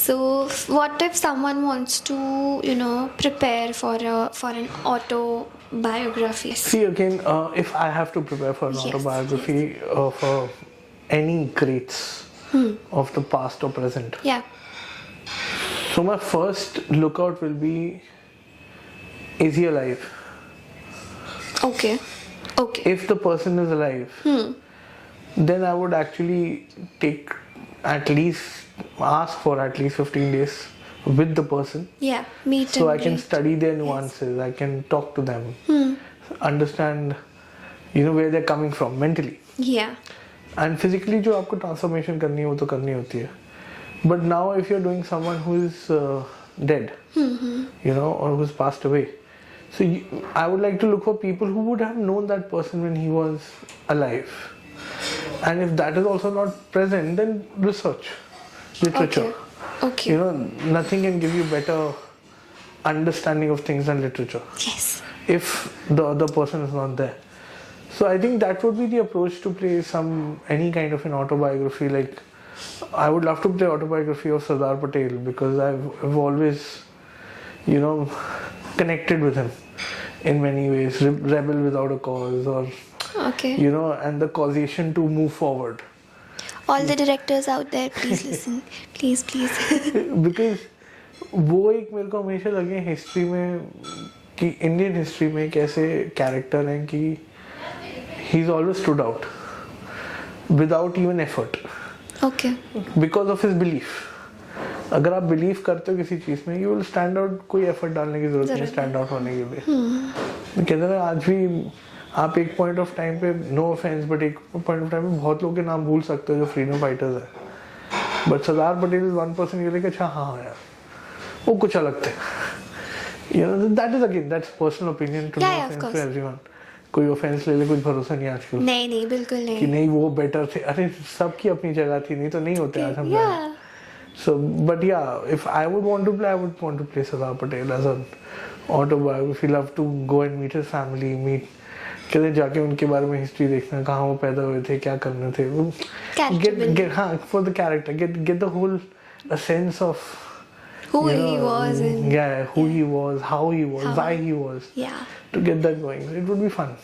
So, what if someone wants to, prepare for an autobiography? See again, if I have to prepare for an Yes, autobiography of any greats of the past or present, Yeah. so my first lookout will be, is he alive? Okay. If the person is alive, then I would actually ask for at least 15 days with the person, Yeah. Meet so and I can greet. study their nuances, I can talk to them, understand where they're coming from mentally Yeah. and physically. जो आपको transformation करनी है वो तो करनी होती है, but now if you're doing someone who is dead, or who's passed away, so I would like to look for people who would have known that person when he was alive, and if that is also not present, then research literature. Okay. Nothing can give you better understanding of things than literature Yes. if the other person is not there. So I think that would be the approach to play any kind of an autobiography. Like, I would love to play autobiography of Sardar Patel because I've always connected with him in many ways. Rebel without a cause, or Okay. and the causation to move forward. All the directors out there, please listen. Please. Because वो एक मेरे को हमेशा लगे history में कि Indian history में कैसे कैरेक्टर हैं कि he is always stood out without even effort Okay. Because of his belief. अगर आप बिलीव करते हो किसी चीज में, यू विल स्टैंड आउट. कोई एफर्ट डालने की जरूरत नहीं स्टैंड आउट होने के लिए. कहते हैं आज भी आप एक पॉइंट ऑफ टाइम पे, नो ऑफेंस, बट एक पॉइंट ऑफ टाइम पे बहुत लोगों के नाम भूल सकते हो जो फ्रीडम फाइटर्स है, बट सरदार पटेल इज 1% ये लेके अच्छा हाँ यार वो कुछ अलग थे. That is again that's personal opinion to know Yeah, of offence to course. Everyone. कोई ऑफेंस ले ले, कुछ भरोसा नहीं आजकल नहीं बिल्कुल कि नहीं. नहीं वो बेटर थे. अरे सबकी अपनी जगह थी, नहीं तो नहीं होते आज हम लोग. Yeah. So, but yeah, if I would want to play, I would want to play Sardar Patel as an autobiography. Love to go and meet his family, कहते जाके उनके बारे में हिस्ट्री देखना, कहाँ वो पैदा हुए थे, क्या करने थे. Character for the character, get the whole a sense of who he was and who he was, how he was, why he was, yeah. to get that going. It would be fun.